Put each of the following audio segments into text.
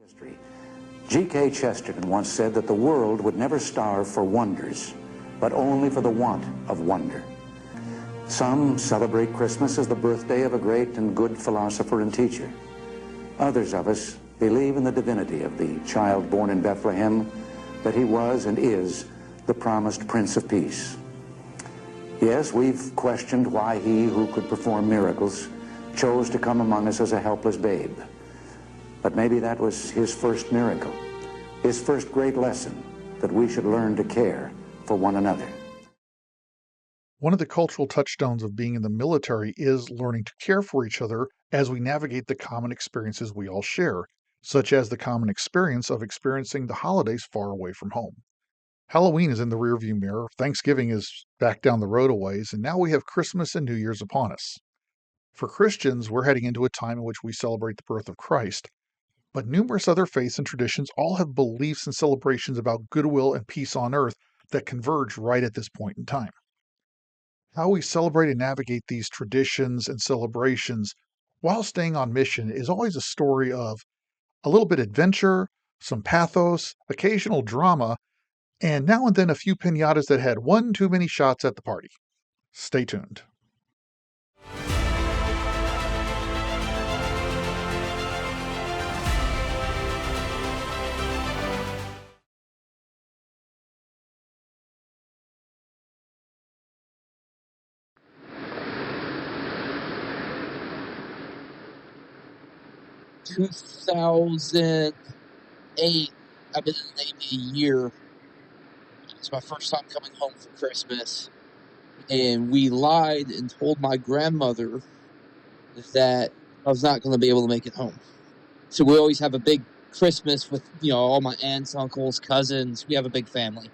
History. G.K. Chesterton once said that the world would never starve for wonders, but only for the want of wonder. Some celebrate Christmas as the birthday of a great and good philosopher and teacher. Others of us believe in the divinity of the child born in Bethlehem, that he was and is the promised Prince of Peace. Yes, we've questioned why he who could perform miracles chose to come among us as a helpless babe. But maybe that was his first miracle, his first great lesson, that we should learn to care for one another. One of the cultural touchstones of being in the military is learning to care for each other as we navigate the common experiences we all share, such as the common experience of experiencing the holidays far away from home. Halloween is in the rearview mirror, Thanksgiving is back down the road a ways, and now we have Christmas and New Year's upon us. For Christians, we're heading into a time in which we celebrate the birth of Christ, but numerous other faiths and traditions all have beliefs and celebrations about goodwill and peace on earth that converge right at this point in time. How we celebrate and navigate these traditions and celebrations while staying on mission is always a story of a little bit of adventure, some pathos, occasional drama, and now and then a few piñatas that had one too many shots at the party. Stay tuned. In 2008, I've been in the Navy a year. It's my first time coming home for Christmas. And we lied and told my grandmother that I was not going to be able to make it home. So we always have a big Christmas with, all my aunts, uncles, cousins. We have a big family.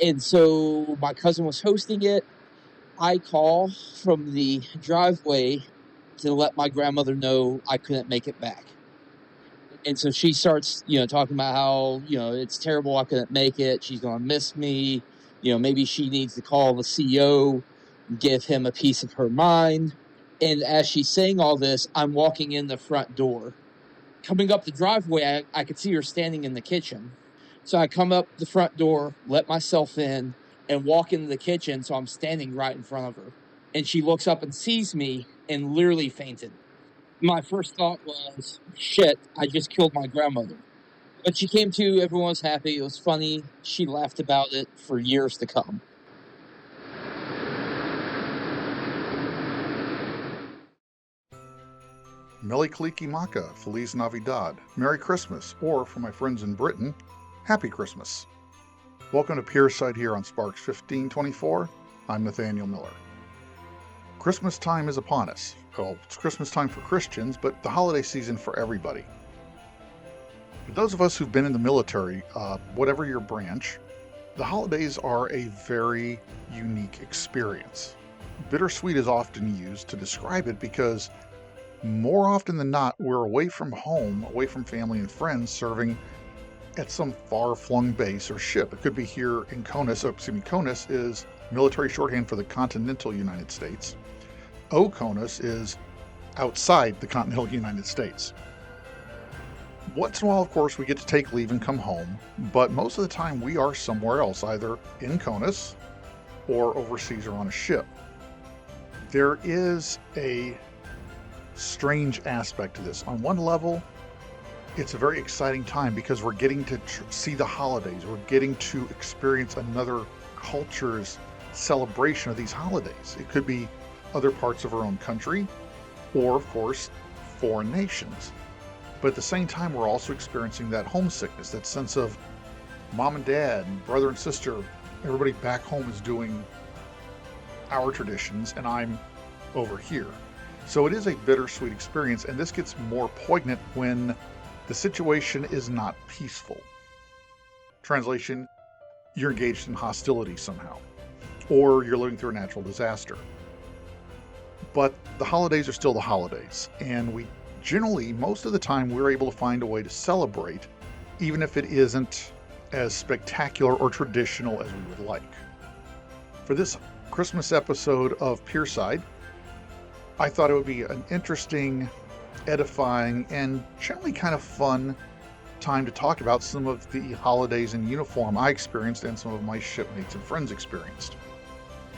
And so my cousin was hosting it. I call from the driveway to let my grandmother know I couldn't make it back. And so she starts, talking about how, it's terrible I couldn't make it. She's going to miss me. Maybe she needs to call the CO, give him a piece of her mind. And as she's saying all this, I'm walking in the front door. Coming up the driveway, I could see her standing in the kitchen. So I come up the front door, let myself in, and walk into the kitchen, so I'm standing right in front of her. And she looks up and sees me and literally fainted. My first thought was, shit, I just killed my grandmother. But she came to, everyone was happy, it was funny. She laughed about it for years to come. Mele Kalikimaka, Feliz Navidad, Merry Christmas, or for my friends in Britain, Happy Christmas. Welcome to Pierside here on Sparks 1524. I'm Nathaniel Miller. Christmas time is upon us. Well, it's Christmas time for Christians, but the holiday season for everybody. For those of us who've been in the military, whatever your branch, the holidays are a very unique experience. Bittersweet is often used to describe it because more often than not, we're away from home, away from family and friends, serving at some far-flung base or ship. It could be here in CONUS. CONUS is military shorthand for the continental United States. OCONUS is outside the continental United States. Once in a while, of course, we get to take leave and come home, but most of the time we are somewhere else, either in CONUS or overseas or on a ship. There is a strange aspect to this. On one level, it's a very exciting time because we're getting to see the holidays. We're getting to experience another culture's celebration of these holidays. It could be other parts of our own country or, of course, foreign nations. But at the same time, we're also experiencing that homesickness, that sense of mom and dad and brother and sister. Everybody back home is doing our traditions and I'm over here. So it is a bittersweet experience, and this gets more poignant when the situation is not peaceful. Translation, you're engaged in hostility somehow, or you're living through a natural disaster. But the holidays are still the holidays, and we generally, most of the time, we're able to find a way to celebrate, even if it isn't as spectacular or traditional as we would like. For this Christmas episode of Pierside, I thought it would be an interesting, edifying, and generally kind of fun time to talk about some of the holidays in uniform I experienced and some of my shipmates and friends experienced.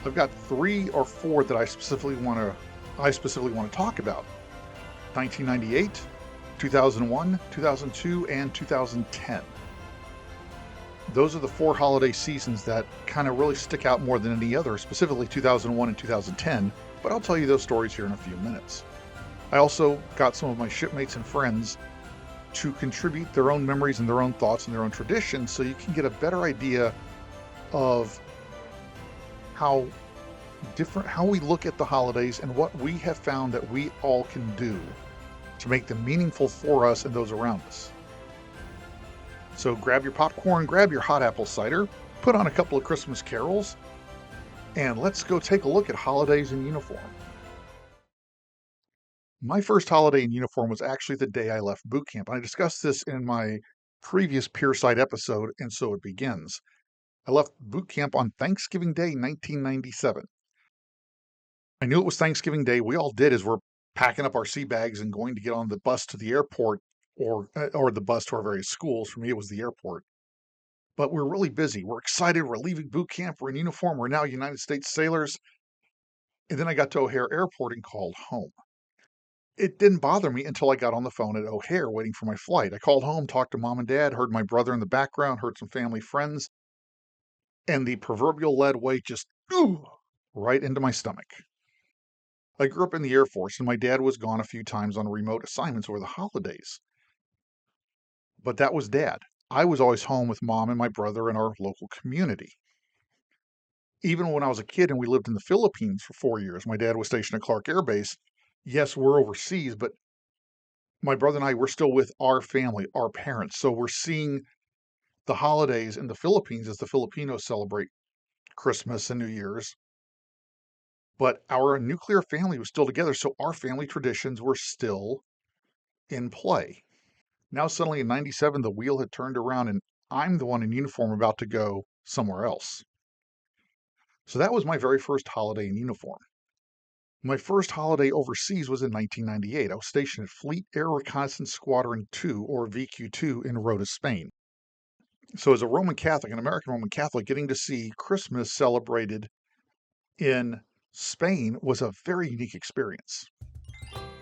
I've got 3 or 4 that I specifically want to talk about. 1998, 2001, 2002, and 2010. Those are the 4 holiday seasons that kind of really stick out more than any other, specifically 2001 and 2010, but I'll tell you those stories here in a few minutes. I also got some of my shipmates and friends to contribute their own memories and their own thoughts and their own traditions so you can get a better idea of how we look at the holidays and what we have found that we all can do to make them meaningful for us and those around us. So grab your popcorn, grab your hot apple cider, put on a couple of Christmas carols, and let's go take a look at holidays in uniform. My first holiday in uniform was actually the day I left boot camp. I discussed this in my previous Pierside episode, and so it begins. I left boot camp on Thanksgiving Day, 1997. I knew it was Thanksgiving Day. We all did as we're packing up our sea bags and going to get on the bus to the airport or the bus to our various schools. For me, it was the airport. But we're really busy. We're excited. We're leaving boot camp. We're in uniform. We're now United States sailors. And then I got to O'Hare Airport and called home. It didn't bother me until I got on the phone at O'Hare waiting for my flight. I called home, talked to mom and dad, heard my brother in the background, heard some family friends, and the proverbial lead weight just right into my stomach. I grew up in the Air Force, and my dad was gone a few times on remote assignments over the holidays. But that was Dad. I was always home with Mom and my brother and our local community. Even when I was a kid and we lived in the Philippines for 4 years, my dad was stationed at Clark Air Base. Yes, we're overseas, but my brother and I, we're still with our family, our parents. So we're seeing the holidays in the Philippines as the Filipinos celebrate Christmas and New Year's. But our nuclear family was still together, so our family traditions were still in play. Now suddenly in 97, the wheel had turned around and I'm the one in uniform about to go somewhere else. So that was my very first holiday in uniform. My first holiday overseas was in 1998. I was stationed at Fleet Air Reconnaissance Squadron 2, or VQ2, in Rota, Spain. So as a Roman Catholic, an American Roman Catholic, getting to see Christmas celebrated in Spain was a very unique experience.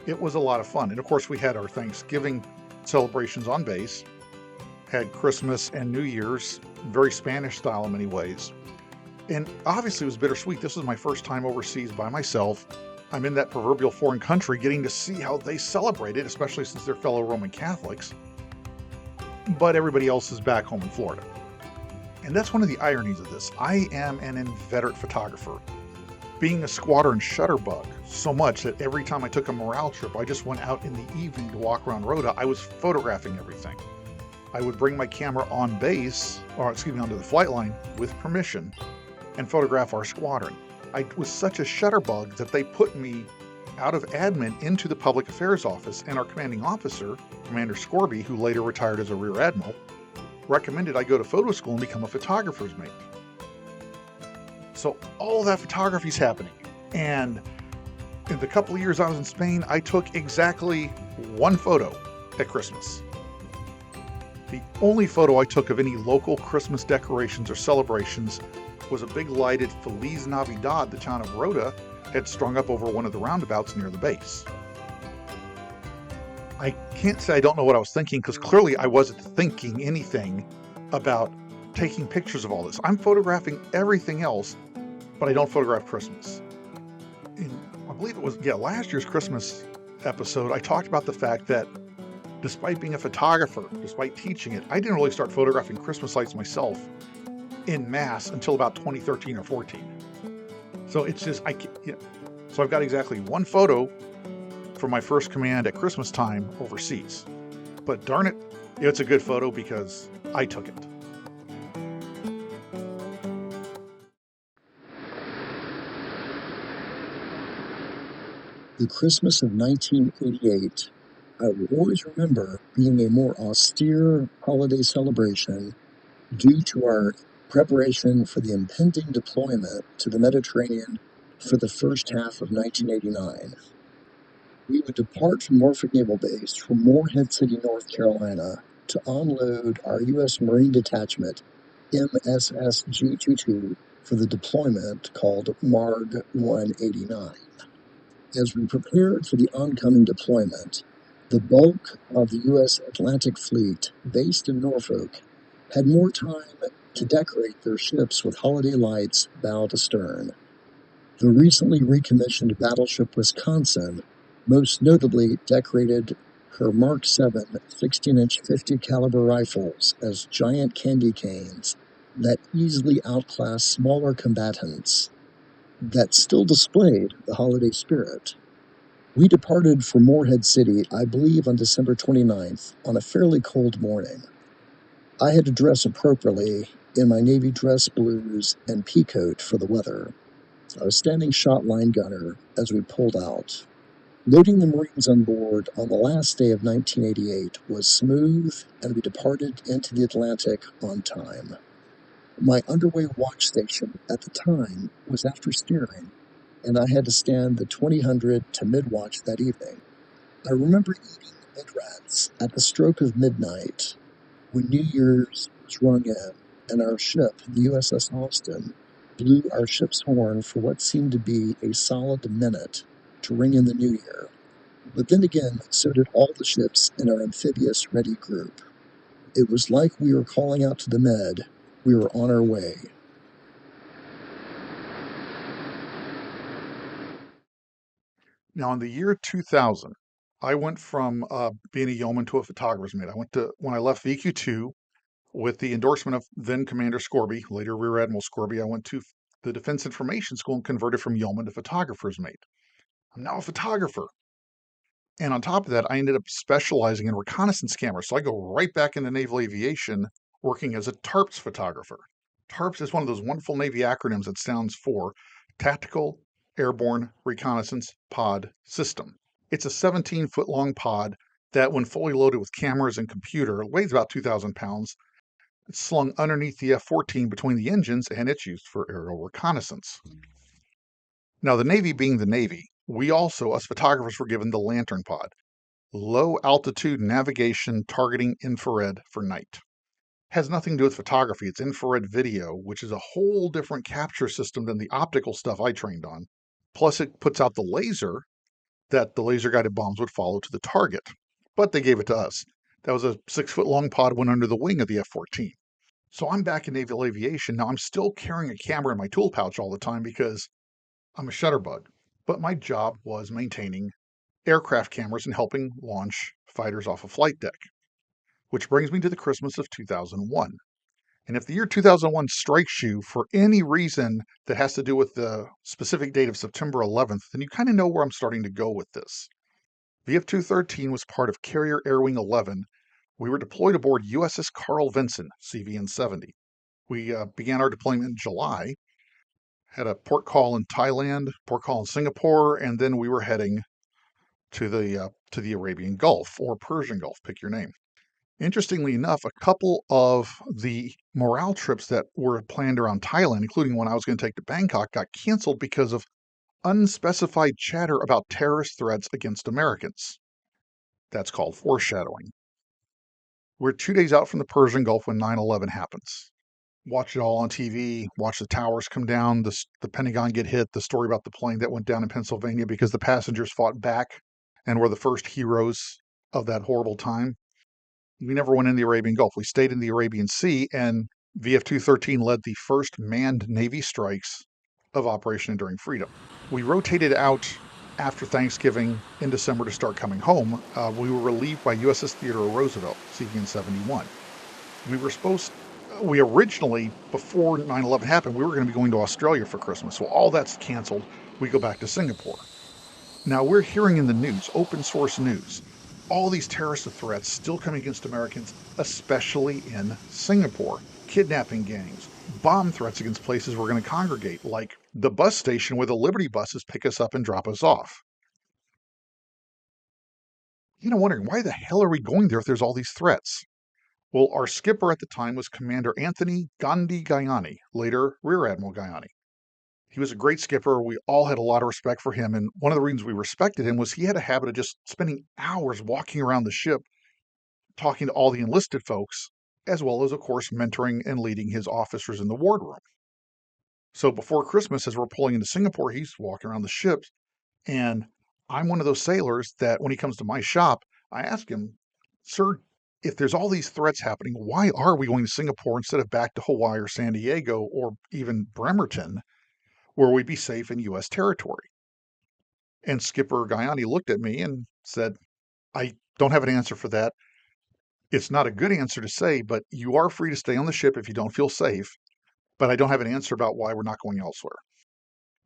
It was a lot of fun. And of course, we had our Thanksgiving celebrations on base, had Christmas and New Year's, very Spanish style in many ways. And obviously it was bittersweet. This was my first time overseas by myself. I'm in that proverbial foreign country getting to see how they celebrate it, especially since they're fellow Roman Catholics. But everybody else is back home in Florida. And that's one of the ironies of this. I am an inveterate photographer. Being a squadron shutterbug so much that every time I took a morale trip, I just went out in the evening to walk around Rota. I was photographing everything. I would bring my camera on base, onto the flight line with permission and photograph our squadron. I was such a shutterbug that they put me out of admin into the public affairs office, and our commanding officer, Commander Scorby, who later retired as a rear admiral, recommended I go to photo school and become a photographer's mate. So all that photography is happening. And in the couple of years I was in Spain, I took exactly 1 photo at Christmas. The only photo I took of any local Christmas decorations or celebrations was a big lighted Feliz Navidad the town of Rota had strung up over one of the roundabouts near the base. I can't say I don't know what I was thinking, because clearly I wasn't thinking anything about taking pictures of all this. I'm photographing everything else, but I don't photograph Christmas. I believe it was last year's Christmas episode, I talked about the fact that despite being a photographer, despite teaching it, I didn't really start photographing Christmas lights myself en masse until about 2013 or 14. So it's just, so I've got exactly 1 photo from my first command at Christmas time overseas. But darn it, it's a good photo because I took it. The Christmas of 1988, I will always remember being a more austere holiday celebration due to our preparation for the impending deployment to the Mediterranean for the first half of 1989. We would depart from Norfolk Naval Base for Morehead City, North Carolina, to unload our U.S. Marine Detachment MSS G22 for the deployment called MARG 189. As we prepared for the oncoming deployment, the bulk of the U.S. Atlantic Fleet, based in Norfolk, had more time to decorate their ships with holiday lights bow to stern. The recently recommissioned battleship Wisconsin most notably decorated her Mark 7 16-inch 50 caliber rifles as giant candy canes that easily outclassed smaller combatants that still displayed the holiday spirit. We departed for Morehead City, I believe on December 29th, on a fairly cold morning. I had to dress appropriately in my navy dress blues and pea coat for the weather. I was standing shot line gunner as we pulled out. Loading the Marines on board on the last day of 1988 was smooth, and we departed into the Atlantic on time. My underway watch station at the time was after steering, and I had to stand the 2000 to mid-watch that evening. I remember eating mid-rats at the stroke of midnight when New Year's was rung in, and our ship, the USS Austin, blew our ship's horn for what seemed to be a solid minute to ring in the new year. But then again, so did all the ships in our amphibious ready group. It was like we were calling out to the Med, we were on our way. Now, in the year 2000, I went from being a yeoman to a photographer's mate. When I left VQ2 with the endorsement of then Commander Scorby, later Rear Admiral Scorby, I went to the Defense Information School and converted from yeoman to photographer's mate. I'm now a photographer. And on top of that, I ended up specializing in reconnaissance cameras. So I go right back into naval aviation working as a TARPS photographer. TARPS is one of those wonderful Navy acronyms that stands for Tactical Airborne Reconnaissance Pod System. It's a 17-foot long pod that, when fully loaded with cameras and computer, weighs about 2,000 pounds. It's slung underneath the F-14 between the engines, and it's used for aerial reconnaissance. Now, the Navy being the Navy, we also, us photographers, were given the Lantern Pod, low altitude navigation targeting infrared for night. Has nothing to do with photography. It's infrared video, which is a whole different capture system than the optical stuff I trained on. Plus, it puts out the laser that the laser guided bombs would follow to the target. But they gave it to us. That was a 6-foot long pod, went under the wing of the F-14. So I'm back in naval aviation. Now I'm still carrying a camera in my tool pouch all the time because I'm a shutterbug. But my job was maintaining aircraft cameras and helping launch fighters off a flight deck. Which brings me to the Christmas of 2001. And if the year 2001 strikes you for any reason that has to do with the specific date of September 11th, then you kind of know where I'm starting to go with this. VF-213 was part of Carrier Air Wing 11. We were deployed aboard USS Carl Vinson, CVN-70. We began our deployment in July, had a port call in Thailand, port call in Singapore, and then we were heading to the Arabian Gulf or Persian Gulf, pick your name. Interestingly enough, a couple of the morale trips that were planned around Thailand, including one I was going to take to Bangkok, got canceled because of unspecified chatter about terrorist threats against Americans. That's called foreshadowing. We're 2 days out from the Persian Gulf when 9/11 happens. Watch it all on TV, watch the towers come down, the Pentagon get hit, the story about the plane that went down in Pennsylvania because the passengers fought back and were the first heroes of that horrible time. We never went in the Arabian Gulf. We stayed in the Arabian Sea, and VF-213 led the first manned Navy strikes of Operation Enduring Freedom. We rotated out after Thanksgiving in December to start coming home. We were relieved by USS Theodore Roosevelt, CVN-71. We originally, before 9/11 happened, we were going to be going to Australia for Christmas. So all that's canceled. We go back to Singapore. Now we're hearing in the news, open source news, all these terrorist threats still coming against Americans, especially in Singapore. Kidnapping gangs, bomb threats against places we're going to congregate, like the bus station where the Liberty buses pick us up and drop us off. Wondering, why the hell are we going there if there's all these threats? Well, our skipper at the time was Commander Anthony Gandhi Gayani, later Rear Admiral Gayani. He was a great skipper. We all had a lot of respect for him. And one of the reasons we respected him was he had a habit of just spending hours walking around the ship, talking to all the enlisted folks, as well as, of course, mentoring and leading his officers in the wardroom. So before Christmas, as we're pulling into Singapore, he's walking around the ship, and I'm one of those sailors that when he comes to my shop, I ask him, "Sir, if there's all these threats happening, why are we going to Singapore instead of back to Hawaii or San Diego or even Bremerton, where we'd be safe in U.S. territory?" And Skipper Guyani looked at me and said, "I don't have an answer for that. It's not a good answer to say, but you are free to stay on the ship if you don't feel safe, but I don't have an answer about why we're not going elsewhere."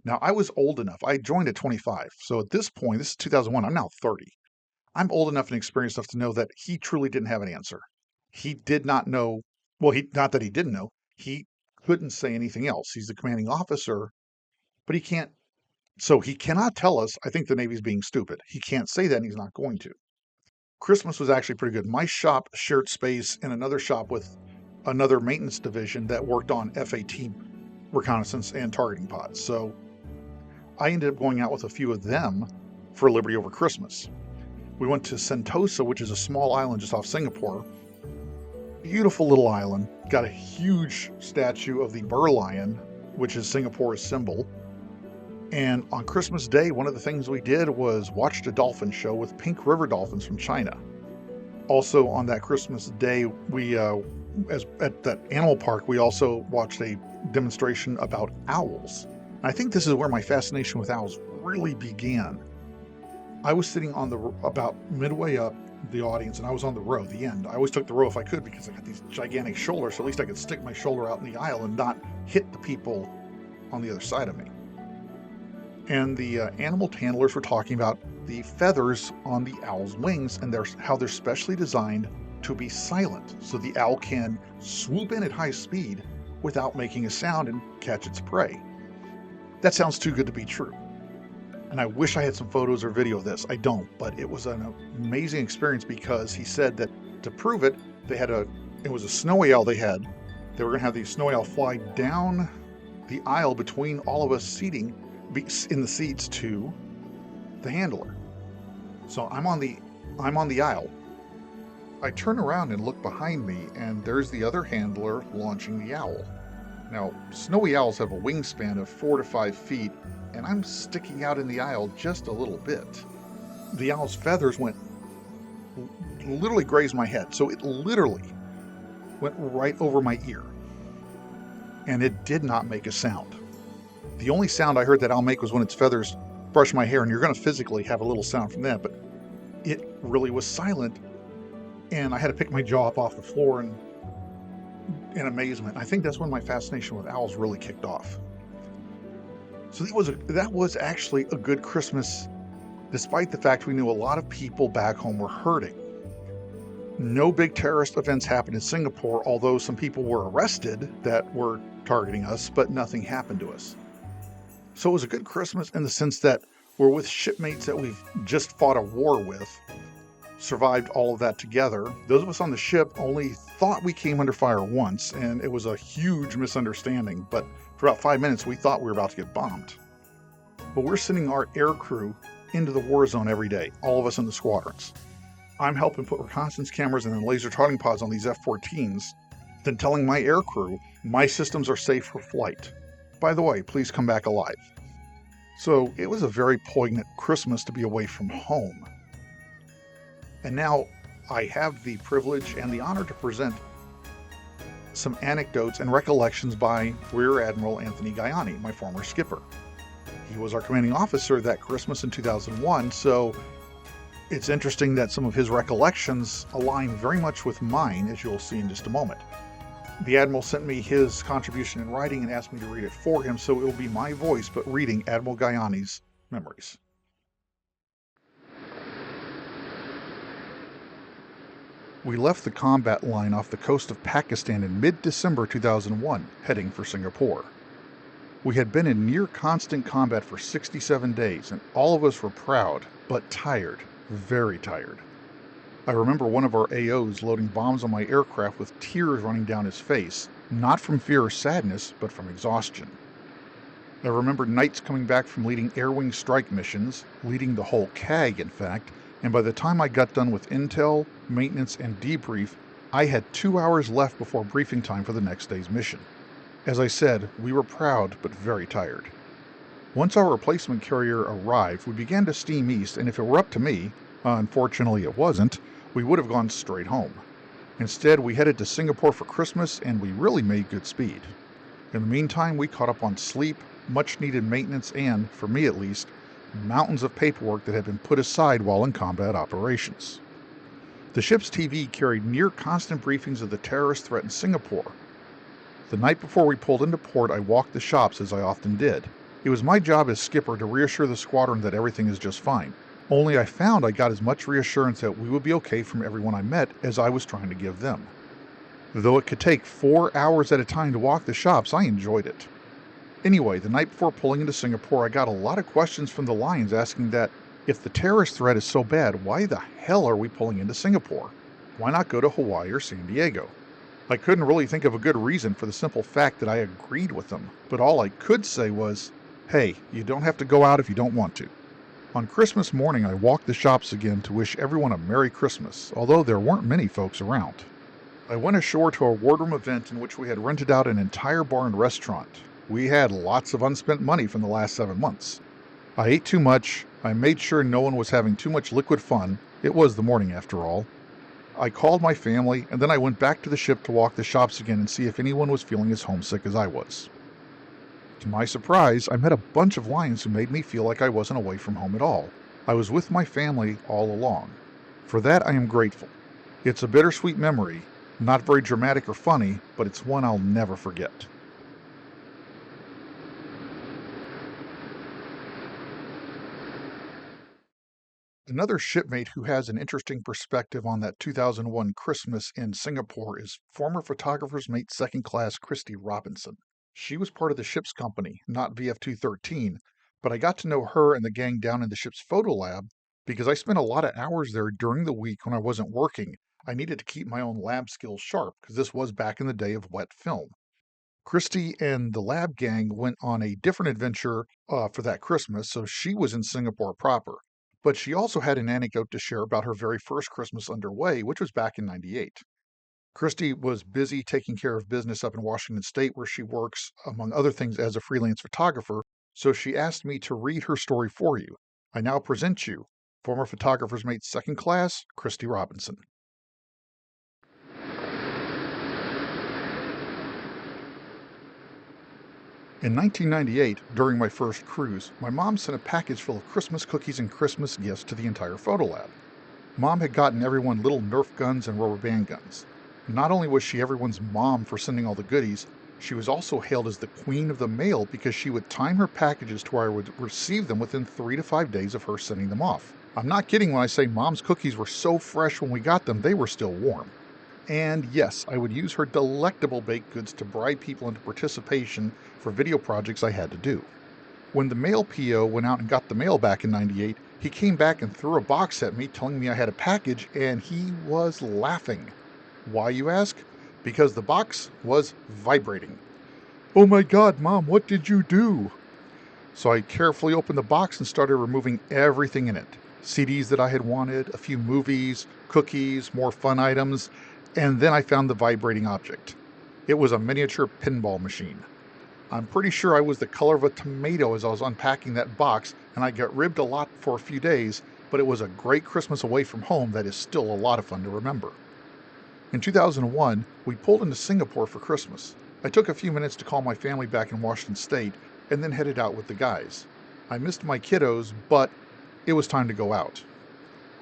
Now, I was old enough. I joined at 25. So at this point, this is 2001, I'm now 30. I'm old enough and experienced enough to know that he truly didn't have an answer. He did not know, well, not that he didn't know, he couldn't say anything else. He's the commanding officer, but he can't, so he cannot tell us, I think the Navy's being stupid. He can't say that, and he's not going to. Christmas was actually pretty good. My shop shared space in another shop with another maintenance division that worked on F-18 reconnaissance and targeting pods. So I ended up going out with a few of them for Liberty over Christmas. We went to Sentosa, which is a small island just off Singapore. Beautiful little island. Got a huge statue of the Burr Lion, which is Singapore's symbol. And on Christmas Day, one of the things we did was watched a dolphin show with pink river dolphins from China. Also on that Christmas Day, we, as at that animal park, we also watched a demonstration about owls. And I think this is where my fascination with owls really began. I was sitting on about midway up the audience, and I was on the row, the end. I always took the row if I could because I got these gigantic shoulders, so at least I could stick my shoulder out in the aisle and not hit the people on the other side of me. And the animal handlers were talking about the feathers on the owl's wings and how they're specially designed to be silent, so the owl can swoop in at high speed without making a sound and catch its prey. That sounds too good to be true. And I wish I had some photos or video of this. I don't, but it was an amazing experience because he said that to prove it, it was a snowy owl they had. They were going to have the snowy owl fly down the aisle between all of us seating in the seats to the handler. So I'm on the aisle. I turn around and look behind me, and there's the other handler launching the owl. Now, snowy owls have a wingspan of 4 to 5 feet, and I'm sticking out in the aisle just a little bit. The owl's feathers literally grazed my head, so it literally went right over my ear. And it did not make a sound. The only sound I heard that owl make was when its feathers brushed my hair, and you're going to physically have a little sound from that, but it really was silent, and I had to pick my jaw up off the floor in amazement. I think that's when my fascination with owls really kicked off. So that was actually a good Christmas, despite the fact we knew a lot of people back home were hurting. No big terrorist events happened in Singapore, although some people were arrested that were targeting us, but nothing happened to us. So it was a good Christmas in the sense that we're with shipmates that we've just fought a war with, survived all of that together. Those of us on the ship only thought we came under fire once, and it was a huge misunderstanding, but for about 5 minutes we thought we were about to get bombed. But we're sending our air crew into the war zone every day, all of us in the squadrons. I'm helping put reconnaissance cameras and then laser targeting pods on these F-14s, then telling my air crew my systems are safe for flight. By the way, please come back alive. So it was a very poignant Christmas to be away from home. And now I have the privilege and the honor to present some anecdotes and recollections by Rear Admiral Anthony Guyani, my former skipper. He was our commanding officer that Christmas in 2001, so it's interesting that some of his recollections align very much with mine, as you'll see in just a moment. The Admiral sent me his contribution in writing and asked me to read it for him, so it will be my voice, but reading Admiral Guyani's memories. We left the combat line off the coast of Pakistan in mid-December 2001, heading for Singapore. We had been in near constant combat for 67 days, and all of us were proud, but tired, very tired. I remember one of our AOs loading bombs on my aircraft with tears running down his face, not from fear or sadness, but from exhaustion. I remember nights coming back from leading air wing strike missions, leading the whole CAG in fact, and by the time I got done with intel, maintenance, and debrief, I had 2 hours left before briefing time for the next day's mission. As I said, we were proud but very tired. Once our replacement carrier arrived, we began to steam east, and if it were up to me, unfortunately it wasn't, we would have gone straight home. Instead, we headed to Singapore for Christmas, and we really made good speed. In the meantime, we caught up on sleep, much-needed maintenance, and, for me at least, mountains of paperwork that had been put aside while in combat operations. The ship's TV carried near-constant briefings of the terrorist threat in Singapore. The night before we pulled into port, I walked the shops as I often did. It was my job as skipper to reassure the squadron that everything is just fine. Only I found I got as much reassurance that we would be okay from everyone I met as I was trying to give them. Though it could take 4 hours at a time to walk the shops, I enjoyed it. Anyway, the night before pulling into Singapore, I got a lot of questions from the Lions asking that, if the terrorist threat is so bad, why the hell are we pulling into Singapore? Why not go to Hawaii or San Diego? I couldn't really think of a good reason for the simple fact that I agreed with them, but all I could say was, hey, you don't have to go out if you don't want to. On Christmas morning, I walked the shops again to wish everyone a Merry Christmas, although there weren't many folks around. I went ashore to a wardroom event in which we had rented out an entire bar and restaurant. We had lots of unspent money from the last 7 months. I ate too much, I made sure no one was having too much liquid fun, it was the morning after all. I called my family, and then I went back to the ship to walk the shops again and see if anyone was feeling as homesick as I was. To my surprise, I met a bunch of Lions who made me feel like I wasn't away from home at all. I was with my family all along. For that I am grateful. It's a bittersweet memory, not very dramatic or funny, but it's one I'll never forget. Another shipmate who has an interesting perspective on that 2001 Christmas in Singapore is former photographer's mate second class Christy Robinson. She was part of the ship's company, not VF-213, but I got to know her and the gang down in the ship's photo lab because I spent a lot of hours there during the week when I wasn't working. I needed to keep my own lab skills sharp because this was back in the day of wet film. Christy and the lab gang went on a different adventure for that Christmas, so she was in Singapore proper. But she also had an anecdote to share about her very first Christmas underway, which was back in '98. Christy was busy taking care of business up in Washington State, where she works, among other things, as a freelance photographer, so she asked me to read her story for you. I now present you, former photographer's mate second class, Christy Robinson. In 1998, during my first cruise, my mom sent a package full of Christmas cookies and Christmas gifts to the entire photo lab. Mom had gotten everyone little Nerf guns and rubber band guns. Not only was she everyone's mom for sending all the goodies, she was also hailed as the queen of the mail because she would time her packages to where I would receive them within 3 to 5 days of her sending them off. I'm not kidding when I say Mom's cookies were so fresh when we got them, they were still warm. And yes, I would use her delectable baked goods to bribe people into participation for video projects I had to do. When the mail PO went out and got the mail back in '98, he came back and threw a box at me telling me I had a package, and he was laughing. Why, you ask? Because the box was vibrating. "Oh my God, Mom, what did you do?" So I carefully opened the box and started removing everything in it. CDs that I had wanted, a few movies, cookies, more fun items, and then I found the vibrating object. It was a miniature pinball machine. I'm pretty sure I was the color of a tomato as I was unpacking that box, and I got ribbed a lot for a few days, but it was a great Christmas away from home that is still a lot of fun to remember. In 2001, we pulled into Singapore for Christmas. I took a few minutes to call my family back in Washington State, and then headed out with the guys. I missed my kiddos, but it was time to go out.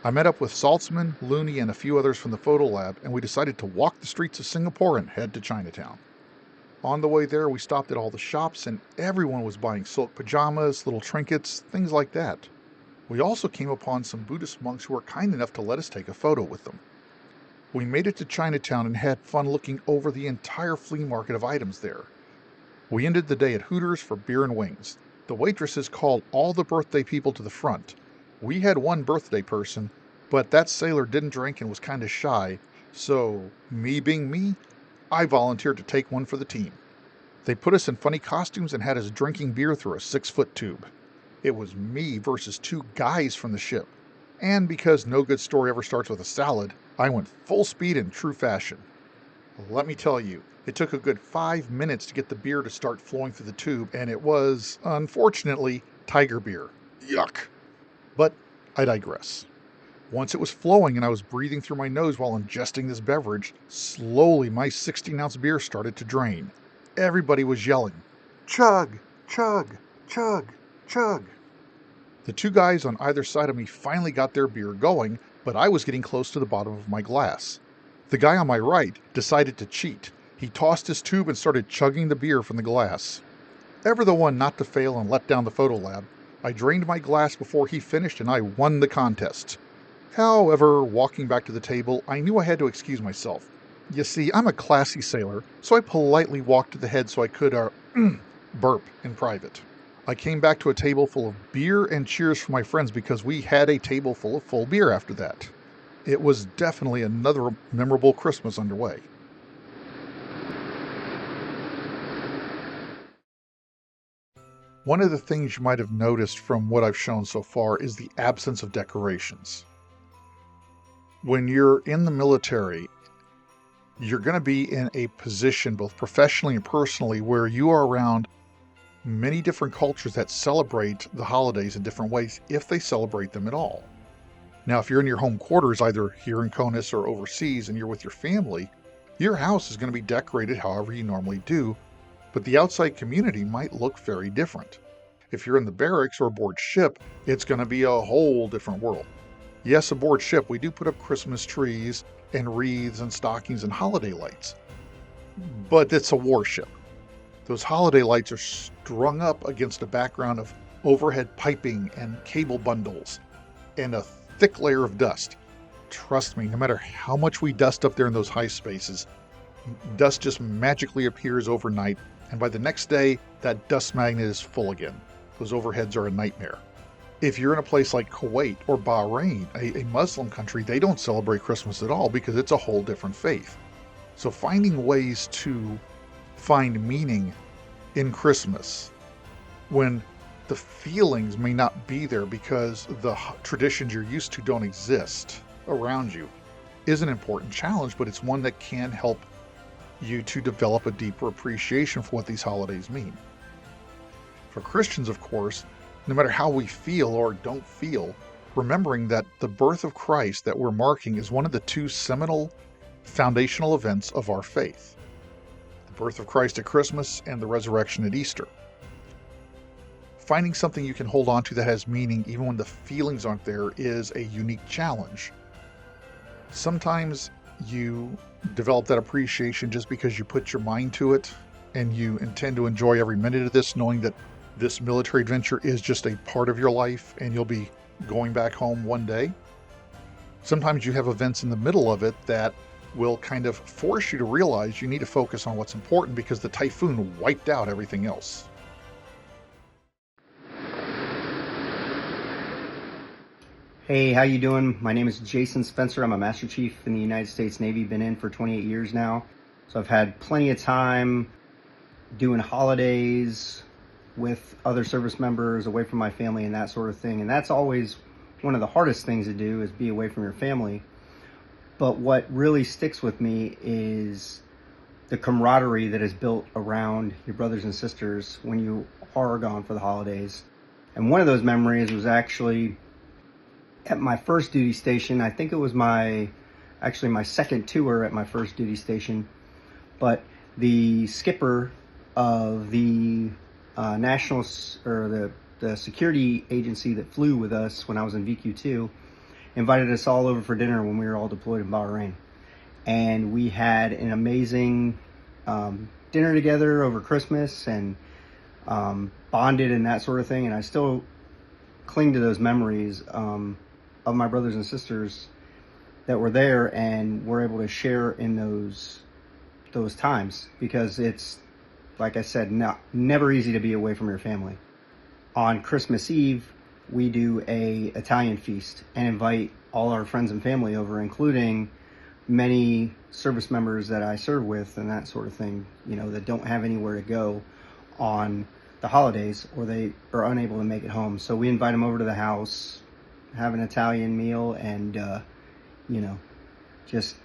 I met up with Saltzman, Looney, and a few others from the photo lab, and we decided to walk the streets of Singapore and head to Chinatown. On the way there, we stopped at all the shops, and everyone was buying silk pajamas, little trinkets, things like that. We also came upon some Buddhist monks who were kind enough to let us take a photo with them. We made it to Chinatown and had fun looking over the entire flea market of items there. We ended the day at Hooters for beer and wings. The waitresses called all the birthday people to the front. We had one birthday person, but that sailor didn't drink and was kind of shy, so, me being me, I volunteered to take one for the team. They put us in funny costumes and had us drinking beer through a 6-foot tube. It was me versus 2 guys from the ship. And because no good story ever starts with a salad, I went full speed in true fashion. Let me tell you, it took a good 5 minutes to get the beer to start flowing through the tube, and it was, unfortunately, tiger beer. Yuck. But I digress. Once it was flowing and I was breathing through my nose while ingesting this beverage, slowly my 16-ounce beer started to drain. Everybody was yelling, "Chug, chug, chug, chug." The two guys on either side of me finally got their beer going, but I was getting close to the bottom of my glass. The guy on my right decided to cheat. He tossed his tube and started chugging the beer from the glass. Ever the one not to fail and let down the photo lab, I drained my glass before he finished and I won the contest. However, walking back to the table, I knew I had to excuse myself. You see, I'm a classy sailor, so I politely walked to the head so I could burp in private. I came back to a table full of beer and cheers for my friends because we had a table full of full beer after that. It was definitely another memorable Christmas underway. One of the things you might have noticed from what I've shown so far is the absence of decorations. When you're in the military, you're going to be in a position, both professionally and personally, where you are around many different cultures that celebrate the holidays in different ways, if they celebrate them at all. Now, if you're in your home quarters, either here in Conus or overseas, and you're with your family, your house is going to be decorated however you normally do, but the outside community might look very different. If you're in the barracks or aboard ship, it's going to be a whole different world. Yes, aboard ship, we do put up Christmas trees and wreaths and stockings and holiday lights, but it's a warship. Those holiday lights are strung up against a background of overhead piping and cable bundles and a thick layer of dust. Trust me, no matter how much we dust up there in those high spaces, dust just magically appears overnight, and by the next day, that dust magnet is full again. Those overheads are a nightmare. If you're in a place like Kuwait or Bahrain, a Muslim country, they don't celebrate Christmas at all because it's a whole different faith. So finding ways to find meaning in Christmas when the feelings may not be there because the traditions you're used to don't exist around you is an important challenge, but it's one that can help you to develop a deeper appreciation for what these holidays mean. For Christians, of course, no matter how we feel or don't feel, remembering that the birth of Christ that we're marking is one of the two seminal foundational events of our faith. The birth of Christ at Christmas and the resurrection at Easter. Finding something you can hold on to that has meaning even when the feelings aren't there is a unique challenge. Sometimes you develop that appreciation just because you put your mind to it and you intend to enjoy every minute of this, knowing that this military adventure is just a part of your life and you'll be going back home one day. Sometimes you have events in the middle of it that will kind of force you to realize you need to focus on what's important because the typhoon wiped out everything else. Hey, how you doing? My name is Jason Spencer. I'm a Master Chief in the United States Navy. Been in for 28 years now. So I've had plenty of time doing holidays with other service members, away from my family and that sort of thing. And that's always one of the hardest things to do, is be away from your family. But what really sticks with me is the camaraderie that is built around your brothers and sisters when you are gone for the holidays. And one of those memories was actually at my first duty station. I think it was my second tour at my first duty station. But the skipper of the the security agency that flew with us when I was in VQ2 invited us all over for dinner when we were all deployed in Bahrain. And we had an amazing dinner together over Christmas and bonded and that sort of thing. And I still cling to those memories of my brothers and sisters that were there and were able to share in those times, because it's, like I said, never easy to be away from your family. On Christmas Eve, we do a Italian feast and invite all our friends and family over, including many service members that I serve with and that sort of thing, that don't have anywhere to go on the holidays or they are unable to make it home. So we invite them over to the house, have an Italian meal, and just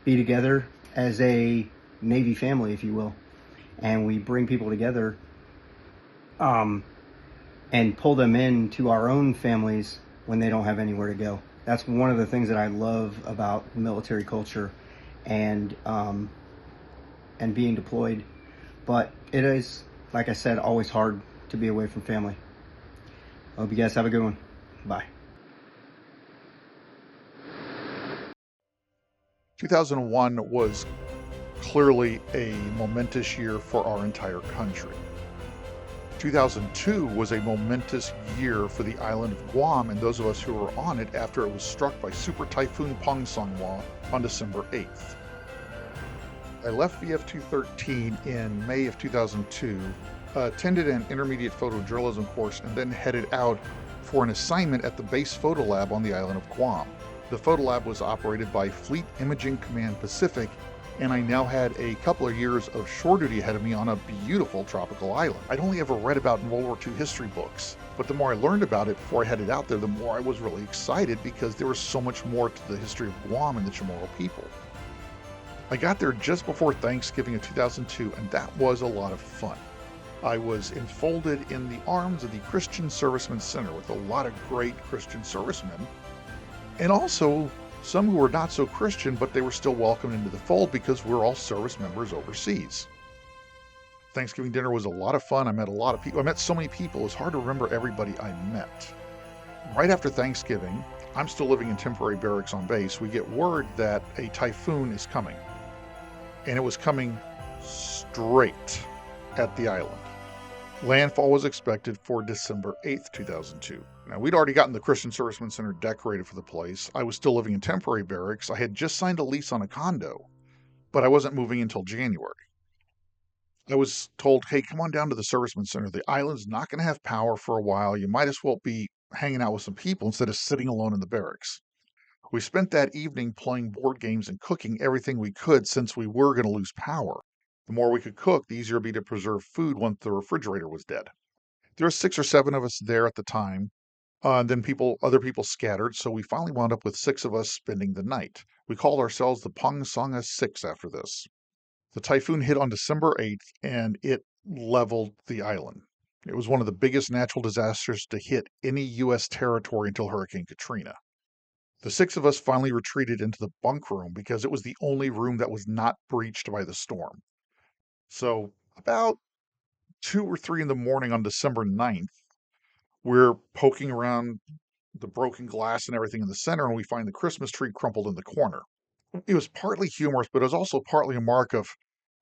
be together as a Navy family, if you will. And we bring people together and pull them into our own families when they don't have anywhere to go. That's one of the things that I love about military culture and being deployed. But it is, like I said, always hard to be away from family. I hope you guys have a good one. Bye. 2001 was clearly a momentous year for our entire country. 2002 was a momentous year for the island of Guam and those of us who were on it after it was struck by Super Typhoon Ponce on December 8th. I left VF 213 in May of 2002, attended an intermediate photojournalism course, and then headed out for an assignment at the base photo lab on the island of Guam. The photo lab was operated by Fleet Imaging Command Pacific, and I now had a couple of years of shore duty ahead of me on a beautiful tropical island. I'd only ever read about in World War II history books, but the more I learned about it before I headed out there, the more I was really excited because there was so much more to the history of Guam and the Chamorro people. I got there just before Thanksgiving of 2002, and that was a lot of fun. I was enfolded in the arms of the Christian Servicemen Center with a lot of great Christian servicemen, and also some who were not so Christian, but they were still welcomed into the fold because we're all service members overseas. Thanksgiving dinner was a lot of fun. I met a lot of people. I met so many people, it was hard to remember everybody I met. Right after Thanksgiving, I'm still living in temporary barracks on base. We get word that a typhoon is coming, and it was coming straight at the island. Landfall was expected for December 8th, 2002. Now, we'd already gotten the Christian Servicemen Center decorated for the place. I was still living in temporary barracks. I had just signed a lease on a condo, but I wasn't moving until January. I was told, hey, come on down to the Servicemen Center. The island's not going to have power for a while. You might as well be hanging out with some people instead of sitting alone in the barracks. We spent that evening playing board games and cooking everything we could since we were going to lose power. The more we could cook, the easier it would be to preserve food once the refrigerator was dead. There were 6 or 7 of us there at the time, and then other people scattered, so we finally wound up with 6 of us spending the night. We called ourselves the Pangsanga 6 after this. The typhoon hit on December 8th, and it leveled the island. It was one of the biggest natural disasters to hit any U.S. territory until Hurricane Katrina. The 6 of us finally retreated into the bunk room because it was the only room that was not breached by the storm. So about 2 or 3 in the morning on December 9th, we're poking around the broken glass and everything in the center, and we find the Christmas tree crumpled in the corner. It was partly humorous, but it was also partly a mark of,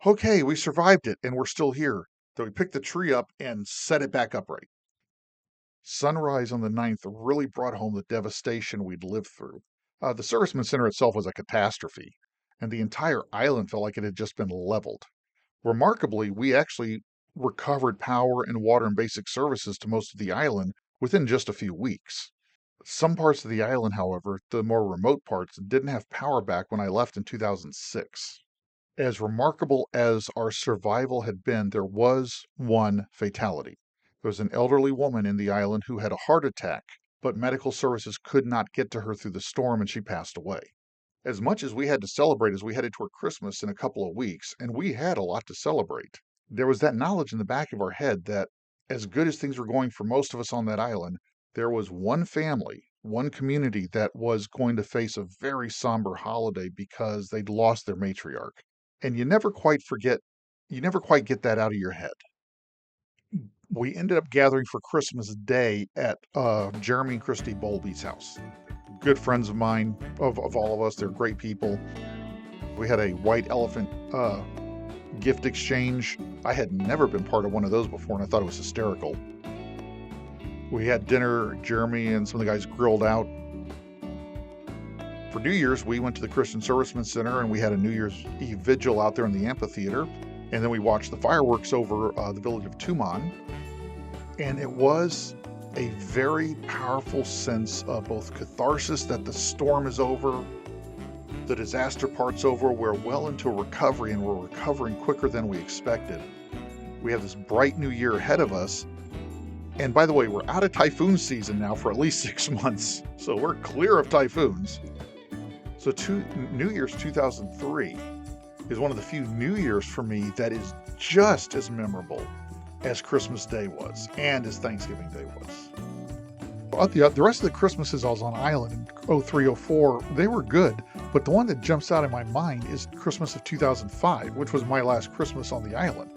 okay, we survived it, and we're still here. So we picked the tree up and set it back upright. Sunrise on the 9th really brought home the devastation we'd lived through. The Servicemen Center itself was a catastrophe, and the entire island felt like it had just been leveled. Remarkably, we actually recovered power and water and basic services to most of the island within just a few weeks. Some parts of the island, however, the more remote parts, didn't have power back when I left in 2006. As remarkable as our survival had been, there was one fatality. There was an elderly woman in the island who had a heart attack, but medical services could not get to her through the storm, and she passed away. As much as we had to celebrate as we headed toward Christmas in a couple of weeks, and we had a lot to celebrate, there was that knowledge in the back of our head that as good as things were going for most of us on that island, there was one family, one community that was going to face a very somber holiday because they'd lost their matriarch. And you never quite get that out of your head. We ended up gathering for Christmas Day at Jeremy and Christy Bowlby's house. Good friends of mine, of all of us. They're great people. We had a white elephant gift exchange. I had never been part of one of those before, and I thought it was hysterical. We had dinner. Jeremy and some of the guys grilled out. For New Year's, we went to the Christian Servicemen Center, and we had a New Year's Eve vigil out there in the amphitheater. And then we watched the fireworks over the village of Tuman. And it was a very powerful sense of both catharsis that the storm is over, the disaster part's over, we're well into recovery, and we're recovering quicker than we expected. We have this bright new year ahead of us, And by the way, we're out of typhoon season now for at least 6 months, so we're clear of typhoons. So New Year's 2003 is one of the few New Year's for me that is just as memorable as Christmas Day was and as Thanksgiving Day was. The rest of the Christmases I was on island in 03, 04, they were good, but the one that jumps out in my mind is Christmas of 2005, which was my last Christmas on the island.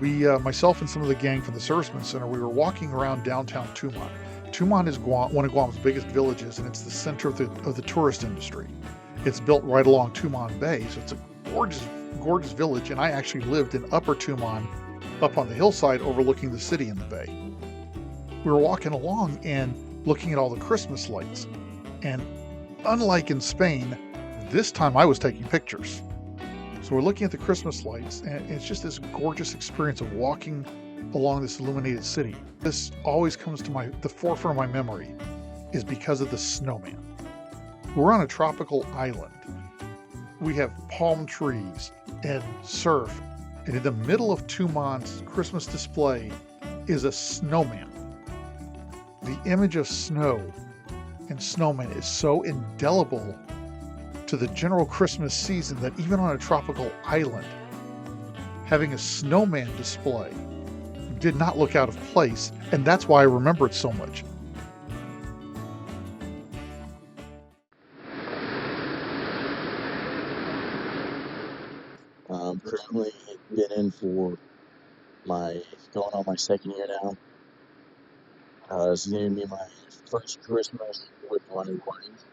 Myself and some of the gang from the Servicemen Center, we were walking around downtown Tumon. Tumon is one of Guam's biggest villages, and it's the center of the tourist industry. It's built right along Tumon Bay, so it's a gorgeous, gorgeous village, and I actually lived in Upper Tumon, up on the hillside overlooking the city in the bay. We were walking along and looking at all the Christmas lights, and unlike in Spain, this time I was taking pictures. So we're looking at the Christmas lights, and it's just this gorgeous experience of walking along this illuminated city. This always comes to the forefront of my memory is because of the snowman. We're on a tropical island. We have palm trees and surf, and in the middle of Tumon's Christmas display is a snowman. The image of snow and snowmen is so indelible to the general Christmas season that even on a tropical island, having a snowman display did not look out of place, and that's why I remember it so much. I'm currently been in for going on my second year now. This is going to be my first Christmas with my wife.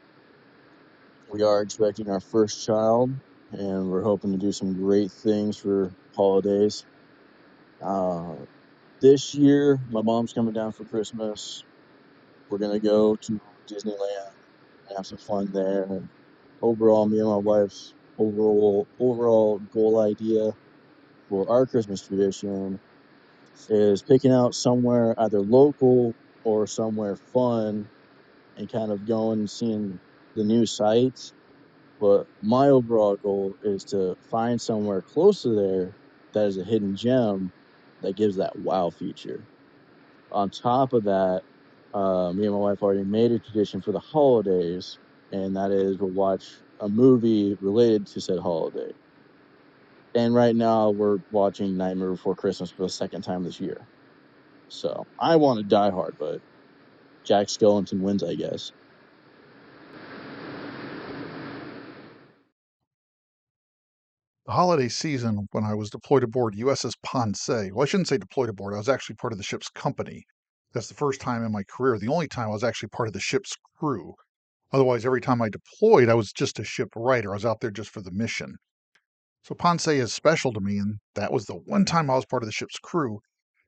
We are expecting our first child, and we're hoping to do some great things for holidays. This year, my mom's coming down for Christmas. We're going to go to Disneyland and have some fun there. Overall, me and my wife's overall goal idea for our Christmas tradition is picking out somewhere either local or somewhere fun and kind of going and seeing the new sites. But my overall goal is to find somewhere close to there that is a hidden gem that gives that wow feature. On top of that, me and my wife already made a tradition for the holidays, and that is we'll watch a movie related to said holiday. And right now we're watching Nightmare Before Christmas for the second time this year. So I want to Die Hard, but Jack Skellington wins, I guess. The holiday season when I was deployed aboard USS Ponce, well, I shouldn't say deployed aboard, I was actually part of the ship's company. That's the first time in my career, the only time I was actually part of the ship's crew. Otherwise, every time I deployed, I was just a shipwrighter. I was out there just for the mission. So Ponce is special to me, and that was the one time I was part of the ship's crew.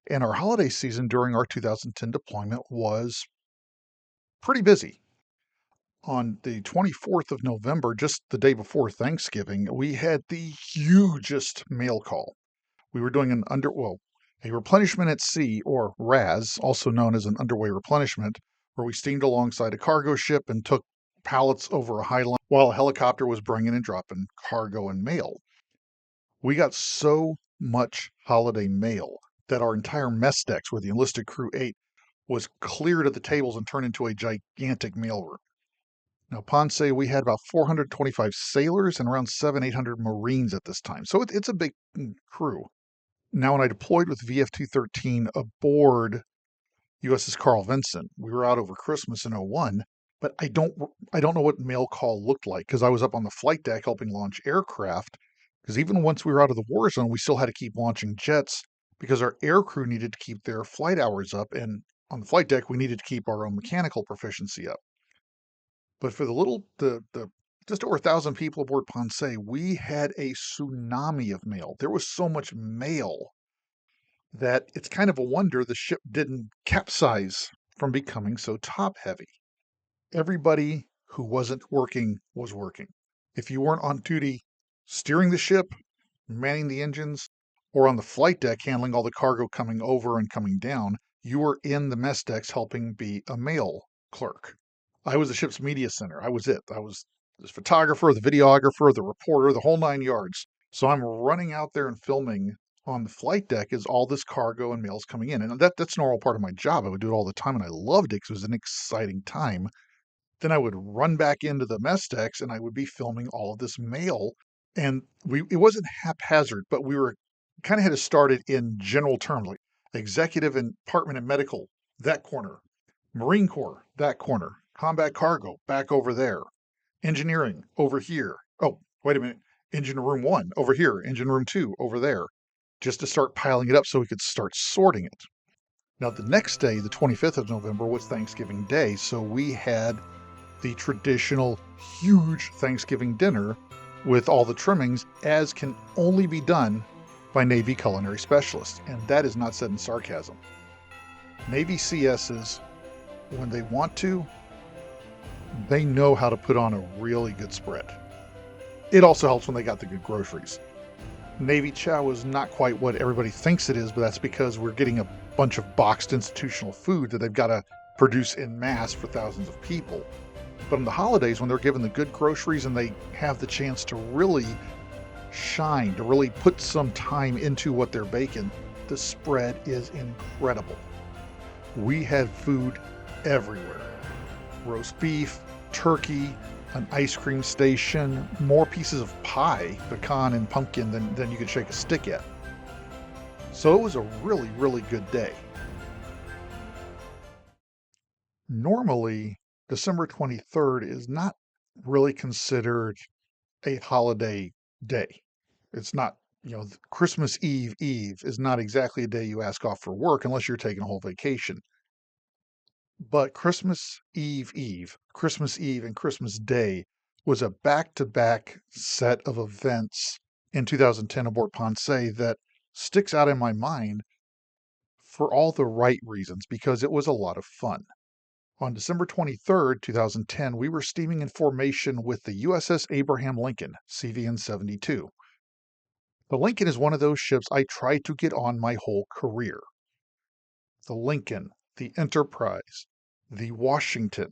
And our holiday season during our 2010 deployment was pretty busy. On the 24th of November, just the day before Thanksgiving, we had the hugest mail call. We were doing a replenishment at sea, or RAS, also known as an underway replenishment, where we steamed alongside a cargo ship and took pallets over a high line while a helicopter was bringing and dropping cargo and mail. We got so much holiday mail that our entire mess decks, where the enlisted crew ate, was cleared at the tables and turned into a gigantic mailroom. Now, Ponce, we had about 425 sailors and around 800 Marines at this time, so it's a big crew. Now, when I deployed with VF-213 aboard USS Carl Vinson, we were out over Christmas in 01, but I don't know what mail call looked like because I was up on the flight deck helping launch aircraft, because even once we were out of the war zone, we still had to keep launching jets because our air crew needed to keep their flight hours up, and on the flight deck, we needed to keep our own mechanical proficiency up. But for the just over 1,000 people aboard Ponce, we had a tsunami of mail. There was so much mail that it's kind of a wonder the ship didn't capsize from becoming so top heavy. Everybody who wasn't working was working. If you weren't on duty steering the ship, manning the engines, or on the flight deck handling all the cargo coming over and coming down, you were in the mess decks helping be a mail clerk. I was the ship's media center. I was it. I was the photographer, the videographer, the reporter, the whole 9 yards. So I'm running out there and filming on the flight deck as all this cargo and mail's coming in. And that's a normal part of my job. I would do it all the time, and I loved it because it was an exciting time. Then I would run back into the mess decks, and I would be filming all of this mail. And it wasn't haphazard, but we were kind of had to start it in general terms, like executive and department and medical, that corner, Marine Corps, that corner, combat cargo, back over there, engineering, over here. Oh, wait a minute. Engine room 1, over here. Engine room 2, over there. Just to start piling it up so we could start sorting it. Now, the next day, the 25th of November, was Thanksgiving Day, so we had the traditional huge Thanksgiving dinner with all the trimmings, as can only be done by Navy culinary specialists. And that is not said in sarcasm. Navy CSs, when they want to, they know how to put on a really good spread. It also helps when they got the good groceries. Navy chow is not quite what everybody thinks it is, but that's because we're getting a bunch of boxed institutional food that they've got to produce en masse for thousands of people. But on the holidays, when they're given the good groceries and they have the chance to really shine, to really put some time into what they're baking, the spread is incredible. We had food everywhere. Roast beef, turkey, an ice cream station, more pieces of pie, pecan and pumpkin than you could shake a stick at. So it was a really, really good day. Normally, December 23rd is not really considered a holiday day. It's not, Christmas Eve is not exactly a day you ask off for work unless you're taking a whole vacation. But Christmas Eve, Christmas Eve, and Christmas Day was a back-to-back set of events in 2010 aboard Ponce that sticks out in my mind for all the right reasons, because it was a lot of fun. On December 23rd, 2010, we were steaming in formation with the USS Abraham Lincoln, CVN 72. The Lincoln is one of those ships I tried to get on my whole career. The Lincoln, the Enterprise, the Washington.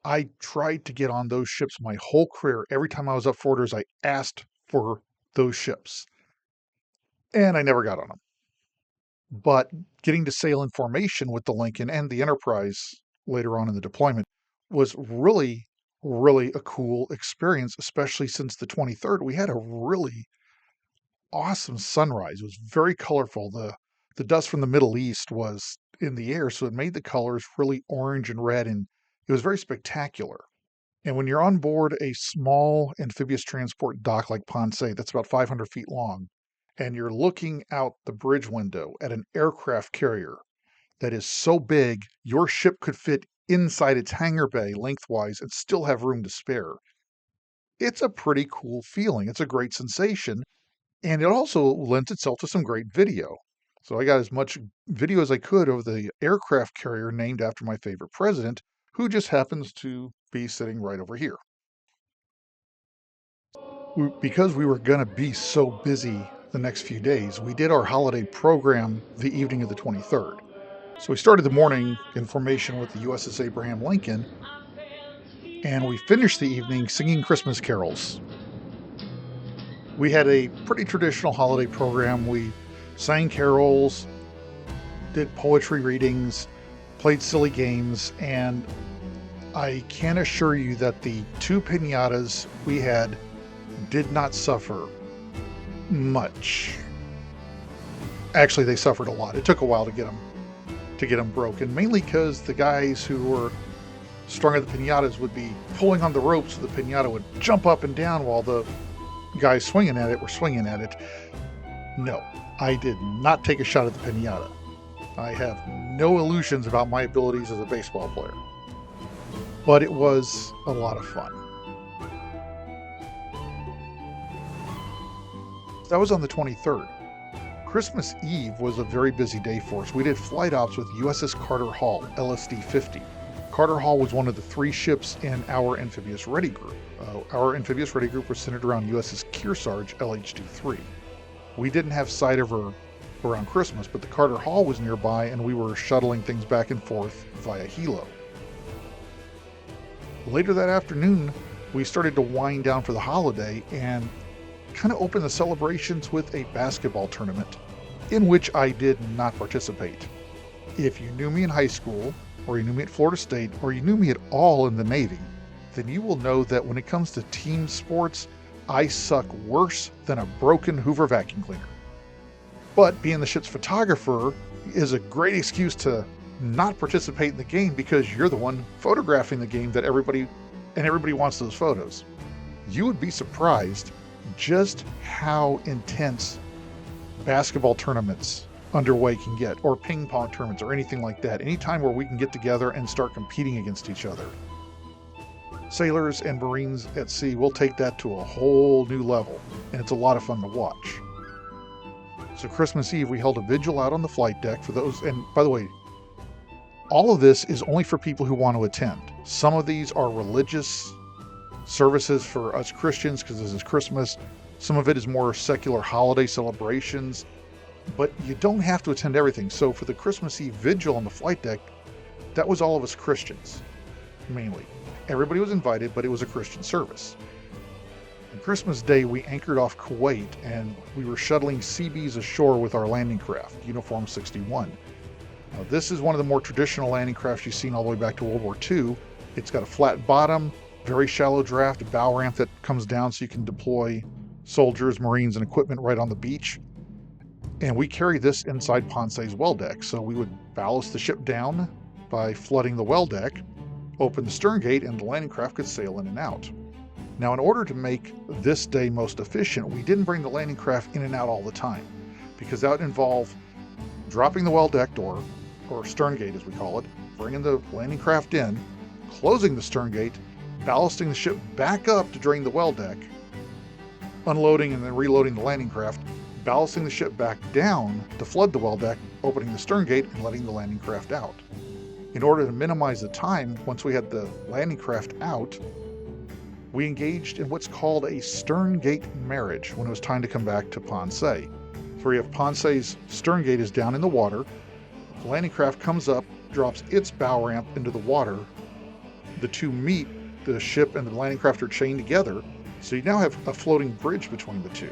I tried to get on those ships my whole career. Every time I was up for orders, I asked for those ships. And I never got on them. But getting to sail in formation with the Lincoln and the Enterprise later on in the deployment was really, really a cool experience, especially since the 23rd. We had a really awesome sunrise. It was very colorful. The dust from the Middle East was in the air, so it made the colors really orange and red, and it was very spectacular. And when you're on board a small amphibious transport dock like Ponce, that's about 500 feet long, and you're looking out the bridge window at an aircraft carrier that is so big your ship could fit inside its hangar bay lengthwise and still have room to spare, it's a pretty cool feeling. It's a great sensation. And it also lends itself to some great video. So I got as much video as I could of the aircraft carrier named after my favorite president, who just happens to be sitting right over here. Because we were going to be so busy the next few days, we did our holiday program the evening of the 23rd. So we started the morning in formation with the USS Abraham Lincoln, and we finished the evening singing Christmas carols. We had a pretty traditional holiday program. We sang carols, did poetry readings, played silly games, and I can assure you that the 2 piñatas we had did not suffer much. Actually, they suffered a lot. It took a while to get them broken, mainly because the guys who were strung at the piñatas would be pulling on the ropes so the piñata would jump up and down while the guys swinging at it were swinging at it. No, I did not take a shot at the piñata. I have no illusions about my abilities as a baseball player. But it was a lot of fun. That was on the 23rd. Christmas Eve was a very busy day for us. We did flight ops with USS Carter Hall, LSD-50. Carter Hall was one of the 3 ships in our amphibious ready group. Our amphibious ready group was centered around USS Kearsarge, LHD-3. We didn't have sight of her around Christmas, but the Carter Hall was nearby, and we were shuttling things back and forth via helo. Later that afternoon, we started to wind down for the holiday and kind of opened the celebrations with a basketball tournament. in which I did not participate. If you knew me in high school, or you knew me at Florida State, or you knew me at all in the Navy, then you will know that when it comes to team sports, I suck worse than a broken Hoover vacuum cleaner. But being the ship's photographer is a great excuse to not participate in the game because you're the one photographing the game that everybody wants those photos. You would be surprised just how intense basketball tournaments underway can get, or ping pong tournaments, or anything like that. Anytime where we can get together and start competing against each other. Sailors and Marines at sea will take that to a whole new level, and it's a lot of fun to watch. So Christmas Eve, we held a vigil out on the flight deck for those, and by the way, all of this is only for people who want to attend. Some of these are religious services for us Christians because this is Christmas. Some of it is more secular holiday celebrations, but you don't have to attend everything. So for the Christmas Eve vigil on the flight deck, that was all of us Christians, mainly. Everybody was invited, but it was a Christian service. On Christmas Day, we anchored off Kuwait, and we were shuttling Seabees ashore with our landing craft, Uniform 61. Now, this is one of the more traditional landing crafts you've seen all the way back to World War II. It's got a flat bottom, very shallow draft, a bow ramp that comes down so you can deploy soldiers, Marines, and equipment right on the beach. And we carry this inside Ponce's well deck, so we would ballast the ship down by flooding the well deck, open the stern gate, and the landing craft could sail in and out. Now, in order to make this day most efficient, we didn't bring the landing craft in and out all the time, because that would involve dropping the well deck door, or stern gate as we call it, bringing the landing craft in, closing the stern gate, ballasting the ship back up to drain the well deck, unloading and then reloading the landing craft, ballasting the ship back down to flood the well deck, opening the stern gate, and letting the landing craft out. In order to minimize the time, once we had the landing craft out, we engaged in what's called a stern gate marriage when it was time to come back to Ponce. So we have Ponce's stern gate is down in the water, the landing craft comes up, drops its bow ramp into the water, the two meet, the ship and the landing craft are chained together, so you now have a floating bridge between the two.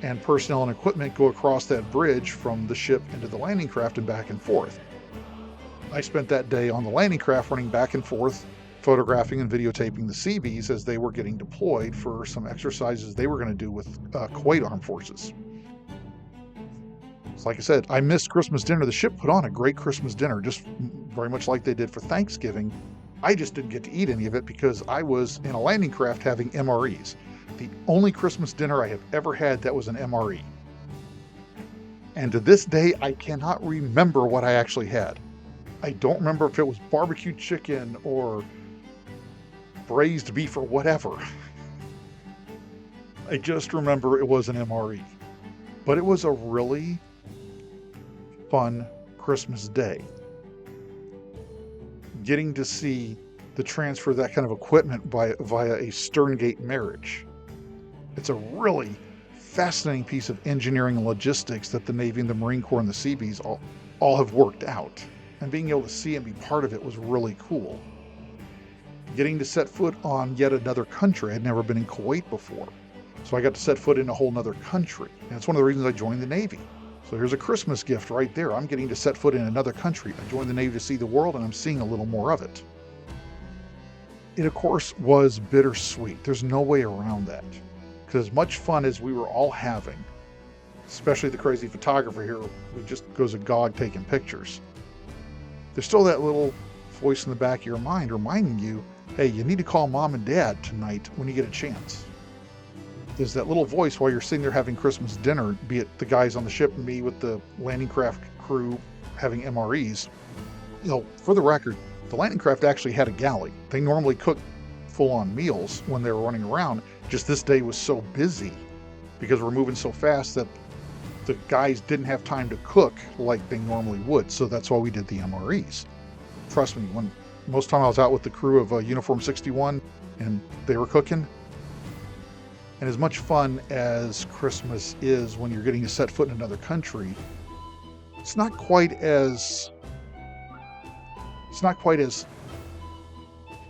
And personnel and equipment go across that bridge from the ship into the landing craft and back and forth. I spent that day on the landing craft running back and forth, photographing and videotaping the Seabees as they were getting deployed for some exercises they were going to do with Kuwait Armed Forces. So like I said, I missed Christmas dinner. The ship put on a great Christmas dinner, just very much like they did for Thanksgiving. I just didn't get to eat any of it because I was in a landing craft having MREs. The only Christmas dinner I have ever had that was an MRE. And to this day, I cannot remember what I actually had. I don't remember if it was barbecue chicken or braised beef or whatever. I just remember it was an MRE. But it was a really fun Christmas day. Getting to see the transfer of that kind of equipment via a stern gate marriage. It's a really fascinating piece of engineering and logistics that the Navy and the Marine Corps and the Seabees all have worked out. And being able to see and be part of it was really cool. Getting to set foot on yet another country. I'd never been in Kuwait before. So I got to set foot in a whole nother country. And it's one of the reasons I joined the Navy. So here's a Christmas gift right there. I'm getting to set foot in another country. I joined the Navy to see the world, and I'm seeing a little more of it. It, of course, was bittersweet. There's no way around that. Because as much fun as we were all having, especially the crazy photographer here who just goes agog taking pictures, there's still that little voice in the back of your mind reminding you, hey, you need to call mom and dad tonight when you get a chance. There's that little voice while you're sitting there having Christmas dinner, be it the guys on the ship and me with the landing craft crew having MREs. You know, for the record, the landing craft actually had a galley. They normally cook full-on meals when they were running around. Just this day was so busy because we're moving so fast that the guys didn't have time to cook like they normally would. So that's why we did the MREs. Trust me, when most time I was out with the crew of Uniform 61 and they were cooking. And as much fun as Christmas is when you're getting to set foot in another country, it's not quite as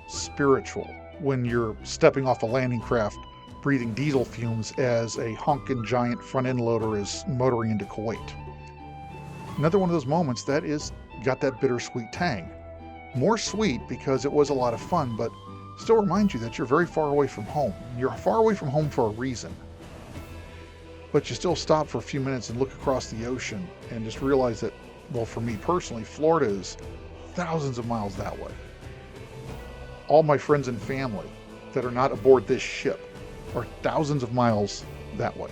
spiritual when you're stepping off a landing craft breathing diesel fumes as a honking giant front end loader is motoring into Kuwait. Another one of those moments that is got that bittersweet tang. More sweet because it was a lot of fun, but still reminds you that you're very far away from home. You're far away from home for a reason. But you still stop for a few minutes and look across the ocean and just realize that, well, for me personally, Florida is thousands of miles that way. All my friends and family that are not aboard this ship are thousands of miles that way.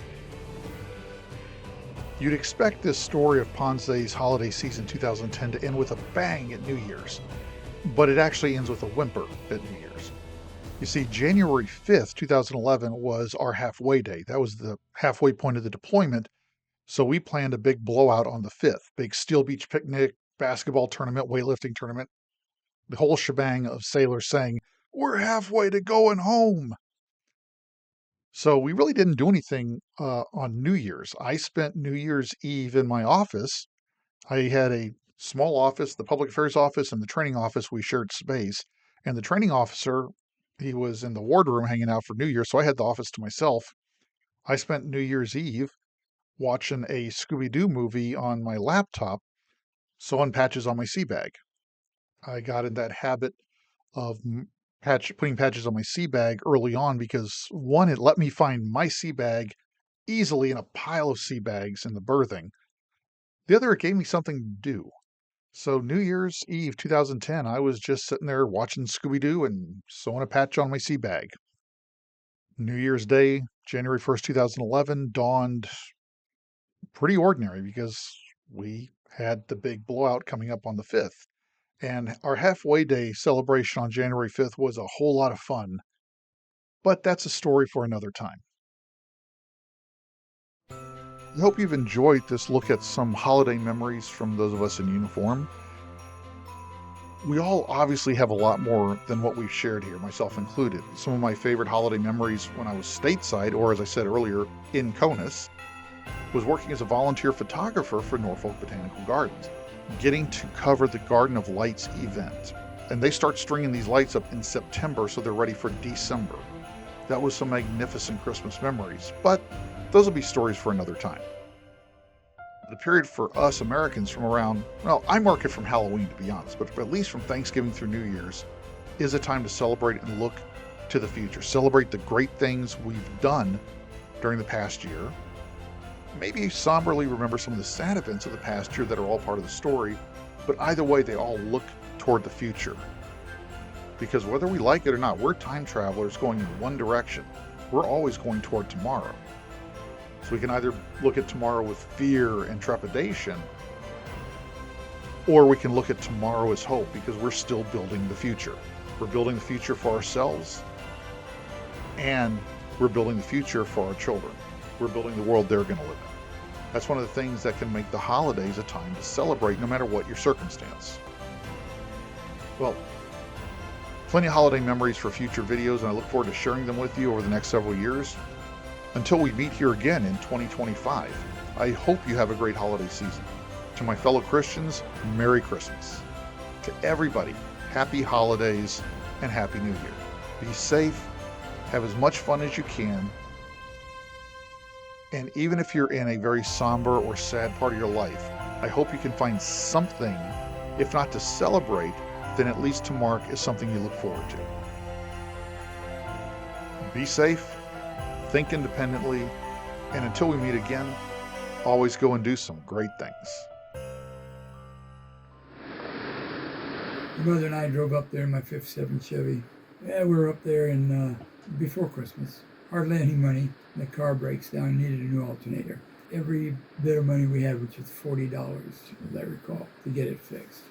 You'd expect this story of Ponce's holiday season 2010 to end with a bang at New Year's, but it actually ends with a whimper at New Year's. You see, January 5th, 2011 was our halfway day. That was the halfway point of the deployment, so we planned a big blowout on the 5th. Big Steel Beach picnic, basketball tournament, weightlifting tournament, the whole shebang of sailors saying, "We're halfway to going home." So we really didn't do anything on New Year's. I spent New Year's Eve in my office. I had a small office, the public affairs office and the training office. We shared space. And the training officer, he was in the wardroom hanging out for New Year's, so I had the office to myself. I spent New Year's Eve watching a Scooby-Doo movie on my laptop, sewing patches on my sea bag. I got in that habit of putting patches on my sea bag early on because, one, it let me find my sea bag easily in a pile of sea bags in the berthing. The other, it gave me something to do. So New Year's Eve 2010, I was just sitting there watching Scooby-Doo and sewing a patch on my sea bag. New Year's Day, January 1st, 2011, dawned pretty ordinary because we had the big blowout coming up on the 5th. And our halfway day celebration on January 5th was a whole lot of fun. But that's a story for another time. I hope you've enjoyed this look at some holiday memories from those of us in uniform. We all obviously have a lot more than what we've shared here, myself included. Some of my favorite holiday memories when I was stateside, or as I said earlier, in CONUS, was working as a volunteer photographer for Norfolk Botanical Gardens, getting to cover the Garden of Lights event. And they start stringing these lights up in September, so they're ready for December. That was some magnificent Christmas memories, but those will be stories for another time. The period for us Americans from around, well, I mark it from Halloween to be honest, but at least from Thanksgiving through New Year's, is a time to celebrate and look to the future. Celebrate the great things we've done during the past year. Maybe somberly remember some of the sad events of the past year that are all part of the story, but either way, they all look toward the future. Because whether we like it or not, we're time travelers going in one direction. We're always going toward tomorrow. So we can either look at tomorrow with fear and trepidation, or we can look at tomorrow as hope because we're still building the future. We're building the future for ourselves, and we're building the future for our children. We're building the world they're going to live in. That's one of the things that can make the holidays a time to celebrate no matter what your circumstance. Well, plenty of holiday memories for future videos, and I look forward to sharing them with you over the next several years. Until we meet here again in 2025, I hope you have a great holiday season. To my fellow Christians, Merry Christmas. To everybody, Happy Holidays and Happy New Year. Be safe, have as much fun as you can, and even if you're in a very somber or sad part of your life, I hope you can find something, if not to celebrate, then at least to mark as something you look forward to. Be safe. Think independently, and until we meet again, always go and do some great things. My mother and I drove up there in my 57 Chevy. Yeah, we were up there in before Christmas. Hardly any money. The car breaks down, needed a new alternator. Every bit of money we had, which was $40, as I recall, to get it fixed.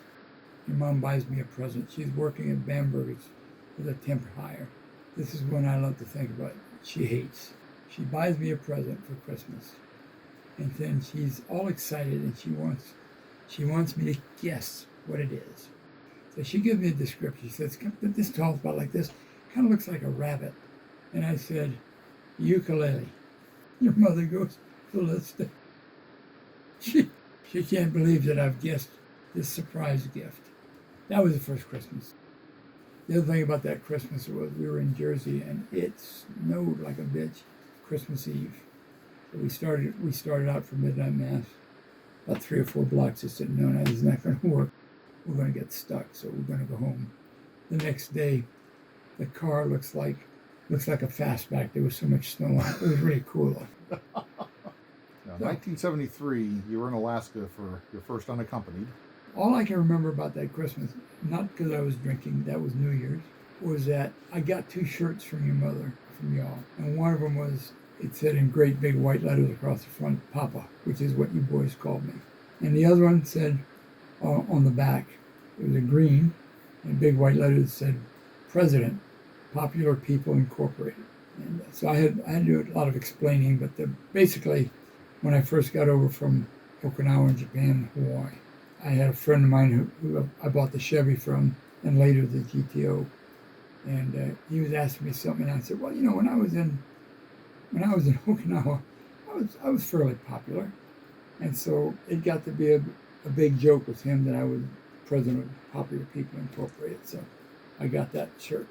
Your mom buys me a present. She's working at Bamberger's with a temp hire. This is one I love to think about. She hates. She buys me a present for Christmas, and then she's all excited and she wants me to guess what it is. So she gives me a description. She says, "This tall, about like this, kind of looks like a rabbit." And I said, "Ukulele." Your mother goes, "Ballista." She can't believe that I've guessed this surprise gift. That was the first Christmas. The other thing about that Christmas was we were in Jersey and it snowed like a bitch Christmas Eve. So we started out for midnight mass about 3 or 4 blocks. Just said, no, this is not going to work. We're going to get stuck, so we're going to go home. The next day, the car looks like a fastback. There was so much snow on it. It was really cool. Now, 1973, you were in Alaska for your first unaccompanied. All I can remember about that Christmas, not because I was drinking, that was New Year's, was that I got 2 shirts from your mother, from y'all. And one of them was, it said in great big white letters across the front, Papa, which is what you boys called me. And the other one said on the back, it was a green, and big white letters said, President, Popular People Incorporated. And so I had to do a lot of explaining, but basically, when I first got over from Okinawa in Japan, Hawaii, I had a friend of mine who I bought the Chevy from, and later the GTO. And he was asking me something, and I said, well, when I was in Okinawa, I was fairly popular, and so it got to be a big joke with him that I was president of Popular People Incorporated. So I got that shirt.